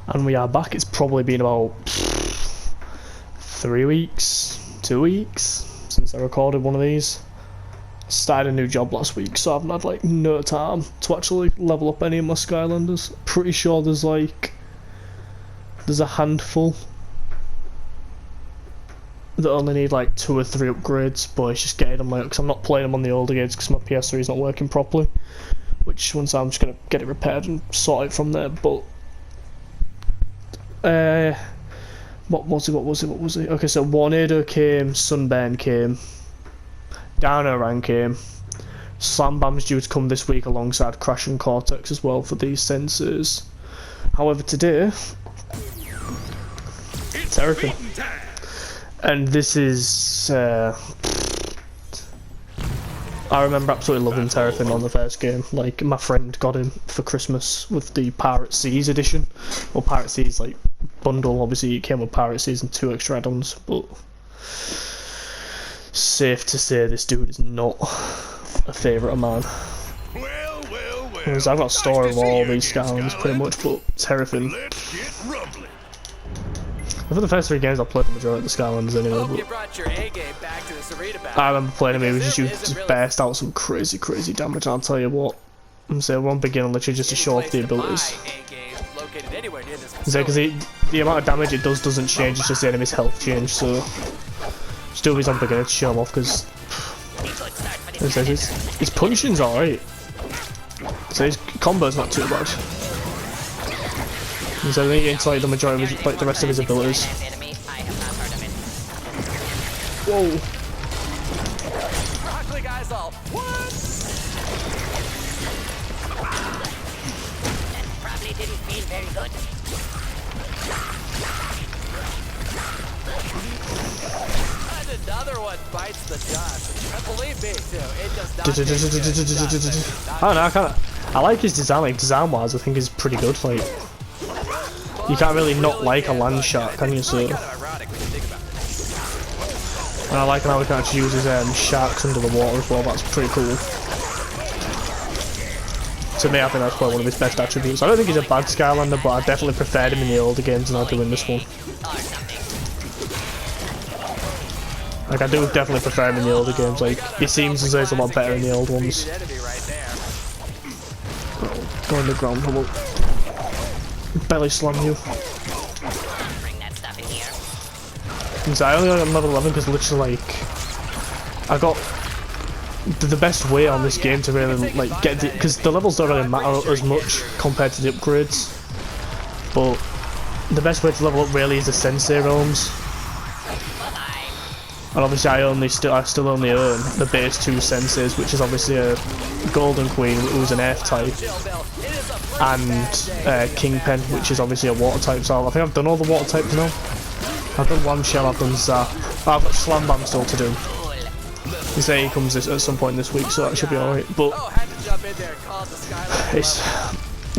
And we are back. It's probably been about 3 weeks, 2 weeks since I recorded one of these. Started a new job last week, so I haven't had like no time to actually level up any of my Skylanders. Pretty sure there's a handful that only need like 2 or 3 upgrades, but it's just getting them like, because I'm not playing them on the older games because my PS3 is not working properly. Which once I'm just gonna get it repaired and sort it from there. But what was it? Okay, so Warnado came, Sunburn came, Dino came, Slam Bam's due to come this week alongside Crash and Cortex as well for these sensors. However, today, Terrafin. And this is, I remember absolutely loving Terrafin on the first game. Like, my friend got him for Christmas with the Pirate Seas edition. Well, Pirate Seas, like, bundle. Obviously, it came with Pirate Seas and 2 extra add-ons, but safe to say this dude is not a favourite of mine. Because I've got a story of all these Skylanders pretty much, but Terrafin. For the first 3 games, I played the majority of the Skylanders anyway. But I remember playing him, he was just burst out some crazy damage. I'll tell you what, I'm saying one beginner literally just to show off the abilities. Because the amount of damage it doesn't change, it's just the enemy's health change. So still these on beginner to show him off because his punching's alright. So his combo's not too bad. So I think he gets like the majority of his, like the rest of his abilities. Whoa! Probably didn't feel very good. And another one bites the dust. And believe me, too, it does not. I don't know. I like his design. Like design-wise, I think he's pretty good. Like. You can't really not like a land shark, can you? So, and I like how he can actually use his sharks under the water as well. That's pretty cool. To me, I think that's probably one of his best attributes. I don't think he's a bad Skylander, but I definitely preferred him in the older games than I do in this one. Like, I do definitely prefer him in the older games. Like, he seems as though he's a lot better in the old ones. Go on the ground, how about belly slam you. So I only got level 11 because literally, like, I got the best way on this game to really like get the, because the levels don't really matter as much compared to the upgrades, but the best way to level up really is the sensei realms. And obviously I still only own the base 2 senseis, which is obviously a Golden Queen, who's an Earth type, and Kingpin, which is obviously a water type. So I think I've done all the water types now. I've done Whamshell, I've done Zap. I've got Slam Bam still to do. He say he comes at some point this week, so that should be alright. But it's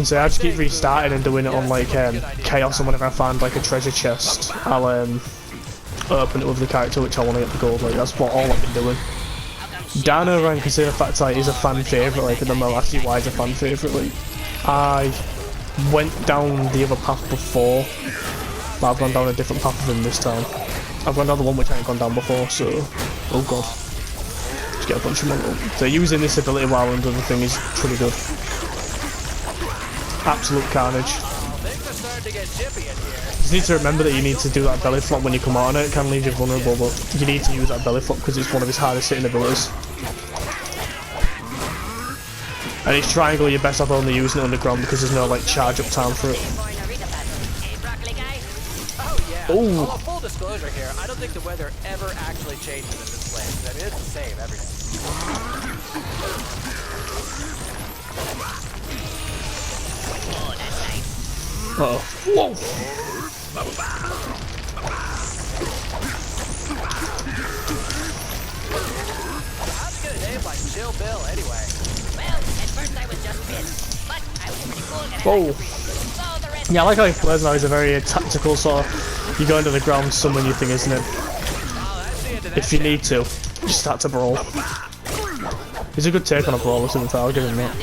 so I just keep restarting and doing it on like Chaos, and whenever I find like a treasure chest, I'll open it with the character which I want to get the gold. Like that's what all I've been doing. Dino Rank, consider the fact like he's a fan favourite. Like at the moment, I see why he's a fan favourite. Like I went down the other path before, but I've gone down a different path than this time. I've gone down the one which I ain't gone down before. So, oh god, just get a bunch of money. So using this ability while under the thing is pretty good. Absolute carnage. You need to remember that you need to do that belly flop when you come out on it. It can leave you vulnerable, but you need to use that belly flop because it's one of his hardest hitting abilities. And his triangle, you're best off only using it underground because there's no like charge up time for it. Oh, full disclosure here, I don't think the weather ever actually changes in this place. I mean, it's the same every day. Uh-oh. Whoa! How'd you get a name like Chill Bill anyway? Well, at first I was just pissed, but I was pretty cool and whoa! Yeah, I like how he plays now. He's a very tactical sort of, you go into the ground, summon your thing, isn't it? If you need to, just start to brawl. He's a good take on a brawler, to be fair, I'll give him that.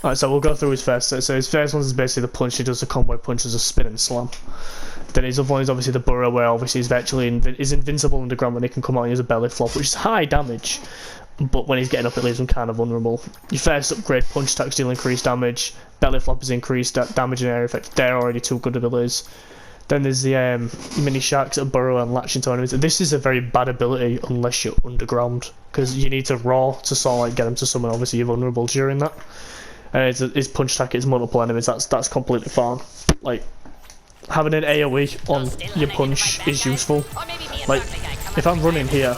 Alright, so we'll go through his first set. So his first one is basically the punch. He does the combo punch as a spin and slam. Then his other one is obviously the burrow, where obviously he's virtually is invincible underground when he can come out and use a belly flop, which is high damage. But when he's getting up, it leaves him kind of vulnerable. Your first upgrade, punch attacks deal increased damage. Belly flop is increased damage and area effect. They're already two good abilities. Then there's the mini sharks that burrow and latch into enemies. This is a very bad ability unless you're underground, because you need to raw to sort of like get him to summon. Obviously you're vulnerable during that. His punch attack is multiple enemies. That's completely fine. Like having an AoE on your punch is useful. Like if I'm running here,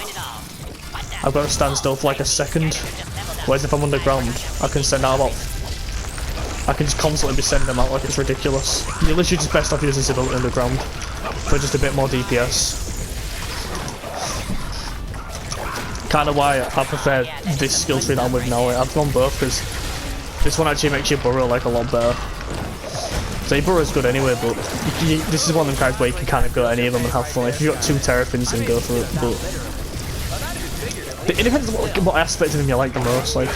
I've got to stand still for like a second. Whereas if I'm underground, I can send out about. I can just constantly be sending them out like it's ridiculous. You're literally just best off using this ability underground for just a bit more DPS. Kind of why I prefer this skill tree that I'm with now. I've gone both because this one actually makes your burrow like a lot better. So your burrow is good anyway, but this is one of them cards where you can kind of go any of them and have fun. If you've got 2 Terrafins, then go for it. But it depends on what aspect of them you like the most. Like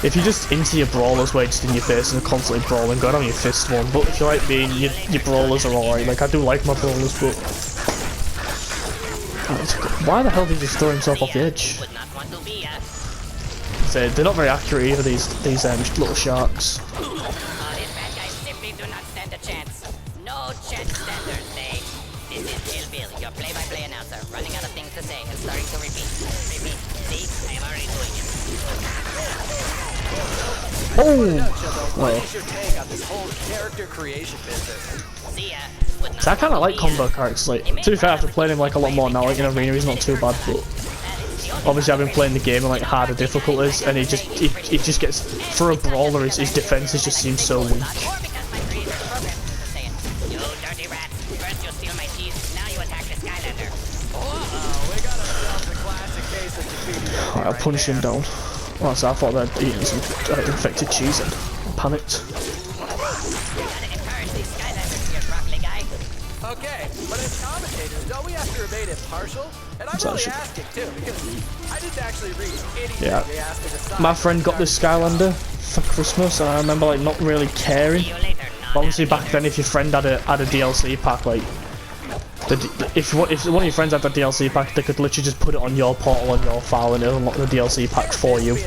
if you're just into your brawlers where you're just in your face and constantly brawling, go down your fist one. But if you like being your brawlers are alright. Like I do like my brawlers, but why the hell did he just throw himself off the edge? So they're not very accurate either. These little sharks. No chance standers, they. This is Kill Bill, your play-by-play announcer, running out of things to say and starting to repeat. Repeat. See, I am already doing it. Oh! Well. What's your take on this whole character creation business? See ya. So I kind of like combo characters. Like to be fair, after playing him like a lot more now, like in Arena, he's not too bad. But obviously, I've been playing the game in like harder difficulties, and he just gets for a brawler. His defenses just seem so weak. Right, I'll punch him down. Oh, so I thought they'd eaten some infected cheese and panicked. Okay, but as commentators, don't we have to remain impartial? And I'm really asking too, because I didn't actually read anything they asked me to sign. My friend got this Skylander for Christmas, and I remember like not really caring. Obviously back then, if your friend had a DLC pack, like if one of your friends had the DLC pack, they could literally just put it on your portal on your file and it'll unlock the DLC pack for you.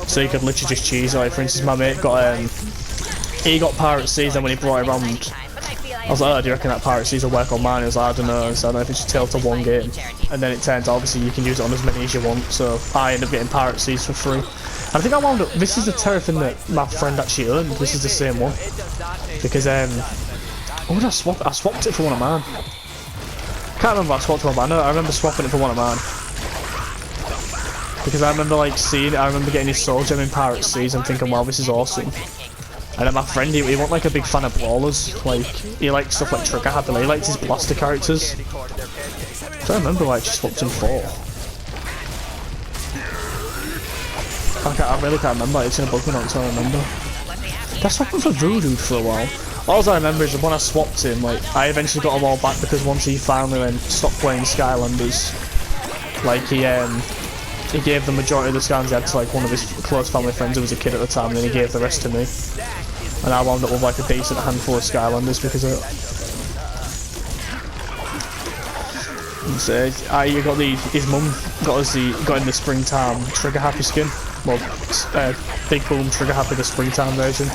So you could literally just choose. Like for instance, my mate got he got Pirate Seas, and when he brought it around, I was like, oh, do you reckon that Pirate Seas will work on mine? He was like, I don't know. So I don't know if it's just tailored to one game. And then it turns out obviously you can use it on as many as you want. So I ended up getting Pirate Seas for free. And I think I wound up. This is the Terrafin that my friend actually earned. This is the same one because what did I swap? I swapped it for one of mine. I can't remember what I swapped for one, but I remember swapping it for one of mine. Because I remember like seeing it, I remember getting his soul gem in Pirate Seas and thinking, wow, this is awesome. And then my friend, he wasn't like a big fan of brawlers. Like, he liked stuff like Trigger Happy, he liked his blaster characters. I don't remember what I just swapped him for. I really can't remember, it's gonna bug me not to remember. I swapped him for Voodoo for a while. All I remember is that when I swapped him, like, I eventually got them all back because once he finally then stopped playing Skylanders, like, he gave the majority of the Skylanders he had to, like, one of his close family friends who was a kid at the time, and then he gave the rest to me. And I wound up with, like, a decent handful of Skylanders because of it. And so, you got his mum got in the springtime Trigger Happy skin. Well, Big Boom Trigger Happy, the springtime version.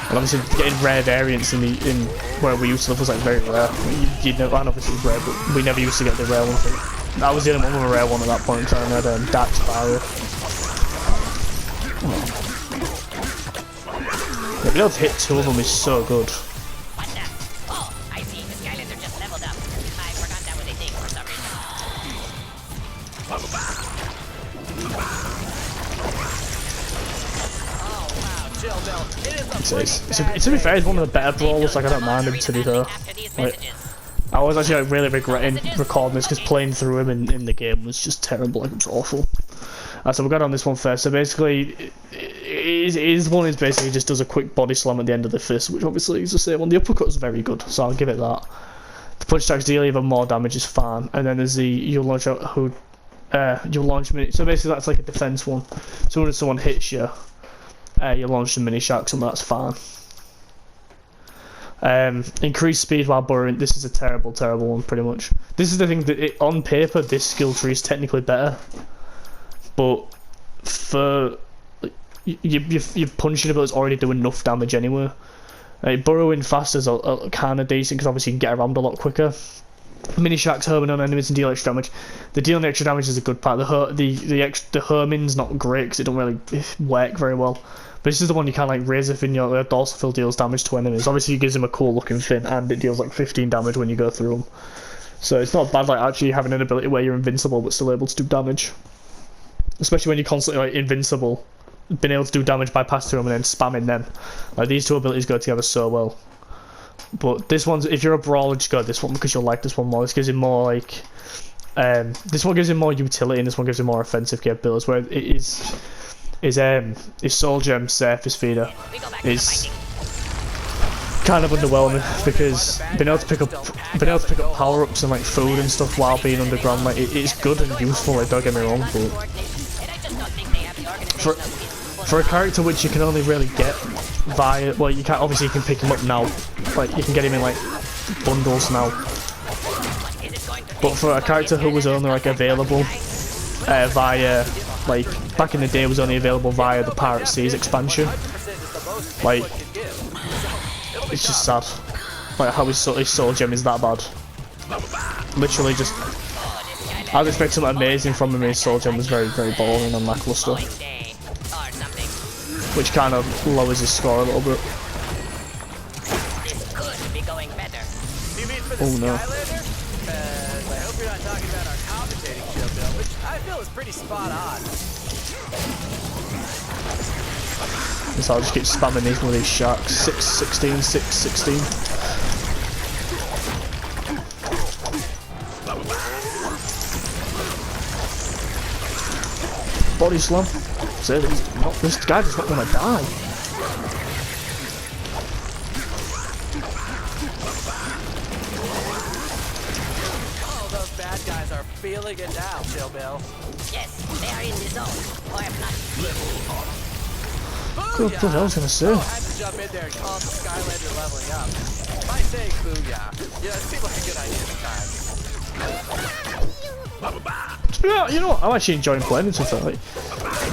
And obviously getting rare variants in where we used to live was like very rare. You'd know, and obviously it was rare, but we never used to get the rare ones. I was the only one with a rare one at that point in time. I had Dark Spiral. Yeah, being able to hit 2 of them is so good. Oh, I see. The Skylanders just leveled up. I forgot that was a thing for some To be fair, he's one of the better brawlers. Like I don't mind him to be fair. Like, I was actually like, really regretting recording this because playing through him in the game was just terrible. Like it was awful. So we'll go on this one first. So basically, his one is basically just does a quick body slam at the end of the fist, which obviously is the same one. The uppercut is very good, so I'll give it that. The punch attacks deal even more damage is fine, and then there's the you'll launch minute. So basically that's like a defense one. So when someone hits you, you launch the mini sharks and that's fine. Increase speed while burrowing. This is a terrible one, pretty much. This is the thing that on paper this skill tree is technically better, but for your punching ability is already doing enough damage anyway. Burrowing faster is kind of decent because obviously you can get around a lot quicker. Mini sharks herming on enemies and deal extra damage. The dealing extra damage is a good part. The herming's not great because it don't really work very well. But this is the one you can like Razorfin, your dorsal fin deals damage to enemies. Obviously it gives him a cool looking fin and it deals like 15 damage when you go through them. So it's not bad like actually having an ability where you're invincible but still able to do damage. Especially when you're constantly like invincible, being able to do damage by passing through them and then spamming them. Like these two abilities go together so well. But this one's, if you're a brawler, just go this one because you'll like this one more. This gives him more like, this one gives him more utility and this one gives him more offensive capabilities. Where it his Soul Gem Surface Feeder is kind of underwhelming because being able to pick up power ups and like food and stuff while being underground, like it's good and useful. Like don't get me wrong, but for a character which you can only really get via, well, you can't, obviously you can pick him up now, like you can get him in like bundles now, but for a character who was only like available via, like back in the day was only available via the Pirate Seas expansion, like it's just sad like how his Soul Gem is that bad. Literally just, I was expecting something amazing from him. His Soul Gem was very boring and lackluster, which kind of lowers his score a little bit. Oh no. I hope you're not talking about our commentating show, Bill, which I feel is pretty spot on. So I'll just keep spamming these with these sharks. 6-16, 6-16. Body slam. So this guy does not want to die. Oh, those bad guys are feeling it now, Chill Bill. Yes, they are in the zone. Or if not, What I was gonna say. I had to jump in there and call it the Skylander leveling up. By saying booyah, yeah, it seemed like a good idea at the time. Yeah, you know what? I'm actually enjoying playing this with it. Like,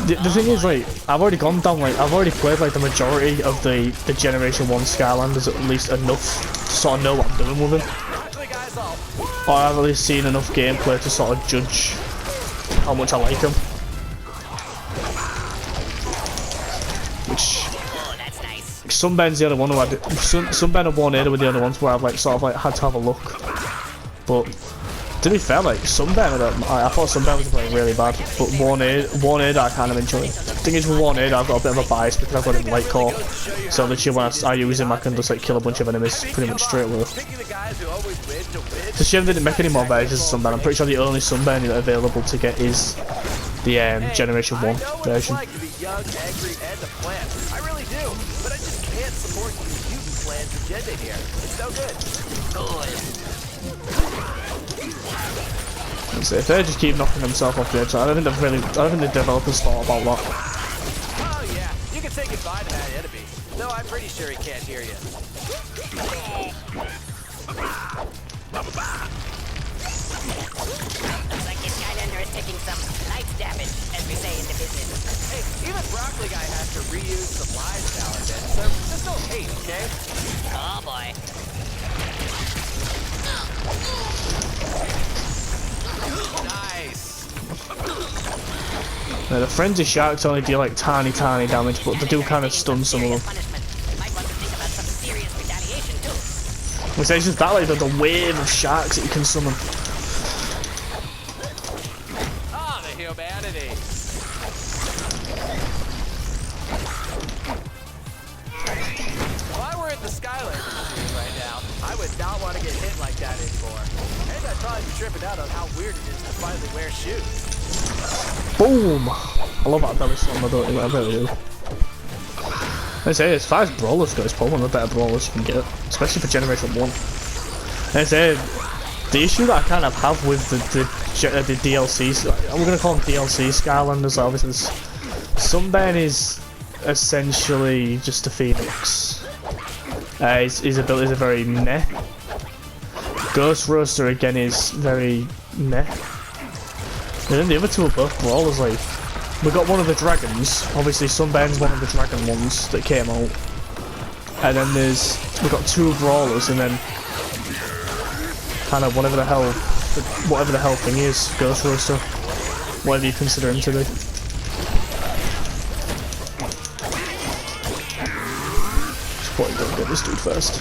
the thing is, like, I've already gone down, like, I've already played like the majority of the Generation 1 Skylanders at least enough to sort of know what I'm doing with them. Or I've at least seen enough gameplay to sort of judge how much I like them. Which, Sunben's the other one who I did. Sunben and Warnada were the other ones where I've like sort of like had to have a look. But to be fair, like Sunben, I thought Sunben was playing really bad, but Warnada I kind of enjoy. The thing is with Warnada, I've got a bit of a bias because I've got him light core, so literally when I use him, I can just like kill a bunch of enemies pretty much straight away. It's a shame they didn't make any more versions of Sunben. I'm pretty sure the only Sunben available to get is the Generation 1 version. I really do, but I just can't support the mutant plan's agenda here. It's no good. So if they just keep knocking themselves off the edge, I don't think the developers thought about that. Oh yeah, you can say goodbye to that enemy. Though I'm pretty sure he can't hear you. looks like this Skylander is taking some light damage, as we say in the business. Hey, even Broccoli Guy has to reuse supplies now and then, so just don't hate, okay? Oh boy. Nice. Now, the frenzy sharks only deal like tiny damage, but they do kind of stun some of them. Might want to think about some serious retaliation too. Which is just that like the wave of sharks that you can summon. Ah, the humanity. If I were in the Skylanders right now, I would not want to get hit like that anymore. And I'd probably be tripping out on how weird it is to finally wear shoes. Boom! I love that belly slam ability, I really do. I say, as far as brawlers go, it's probably one of the better brawlers you can get, especially for Generation 1. I say, the issue that I kind of have with the DLCs, we're going to call them DLC Skylanders, obviously, Sunben is essentially just a Phoenix. His abilities are very meh. Ghost Roaster again is very meh. And then the other two are both brawlers. Like, we got one of the dragons. Obviously, Sunbane's one of the dragon ones that came out. And then we got two brawlers, and then kind of whatever the hell thing is, Ghost Roaster, whatever you consider him to be. Just probably don't get this dude first.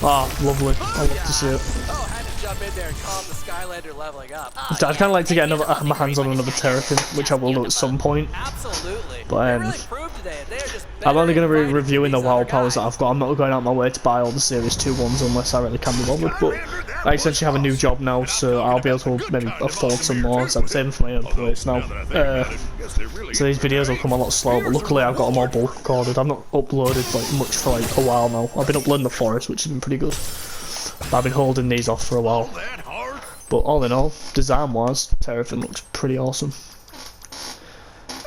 Ah, lovely. I love to see it. Oh, had to jump in there and calm the Skylander leveling up. I'd kind of like to get my hands on another Terrafin, which I will do at some point. Absolutely. But really proved today. They're just I'm only going to be reviewing the WoW powers that I've got. I'm not going out my way to buy all the Series 2 ones unless I really can be bothered. But I essentially have a new job now, so I'll be able to maybe afford some more. So I'm saving for my own place now. So these videos will come a lot slower, but luckily I've got them all bulk recorded. I've not uploaded like much for like a while now. I've been uploading the Forest, which has been pretty good. But I've been holding these off for a while. But all in all, design-wise, Terrafin looks pretty awesome.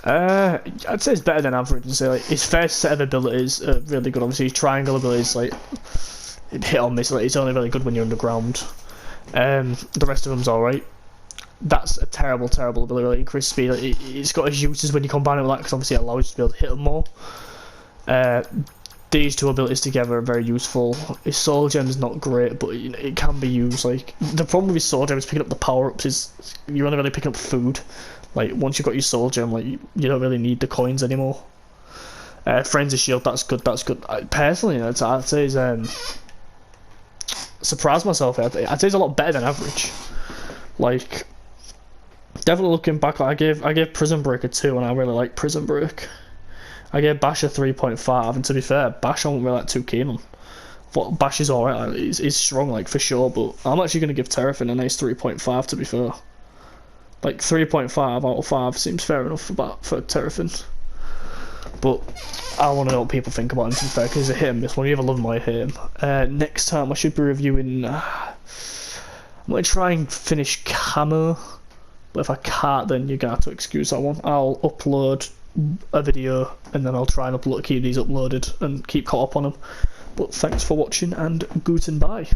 I'd say it's better than average. So, like, his first set of abilities are really good. Obviously, his triangle abilities, like, hit or miss. Like, it's only really good when you're underground. The rest of them's alright. That's a terrible ability. Like, increased speed. Like, it's got its uses when you combine it with that, because obviously it allows you to be able to hit them more. These two abilities together are very useful. His soul gem is not great, but it can be used. Like, the problem with his soul gem is picking up the power-ups is you're only really picking up food. Like, once you've got your soul gem, like, you don't really need the coins anymore. Frenzy shield, that's good. Personally, I'd say he's surprised myself. I'd say he's a lot better than average. Like, definitely looking back, like, I gave Prison Break a 2, and I really like Prison Break. I gave Bash a 3.5, and to be fair, Bash I wasn't really too keen on. But Bash is alright, he's strong, like, for sure, but I'm actually going to give Terrafin a nice 3.5, to be fair. Like, 3.5 out of 5 seems fair enough for Terrafin. But I want to know what people think about him, to be fair, because he's a hit and miss one. You either love him or you hate him. Next time I should be reviewing... I'm going to try and finish Camo, but if I can't, then you're going to have to excuse that one. I'll upload a video, and then I'll try and keep these uploaded and keep caught up on them. But thanks for watching, and guten bye.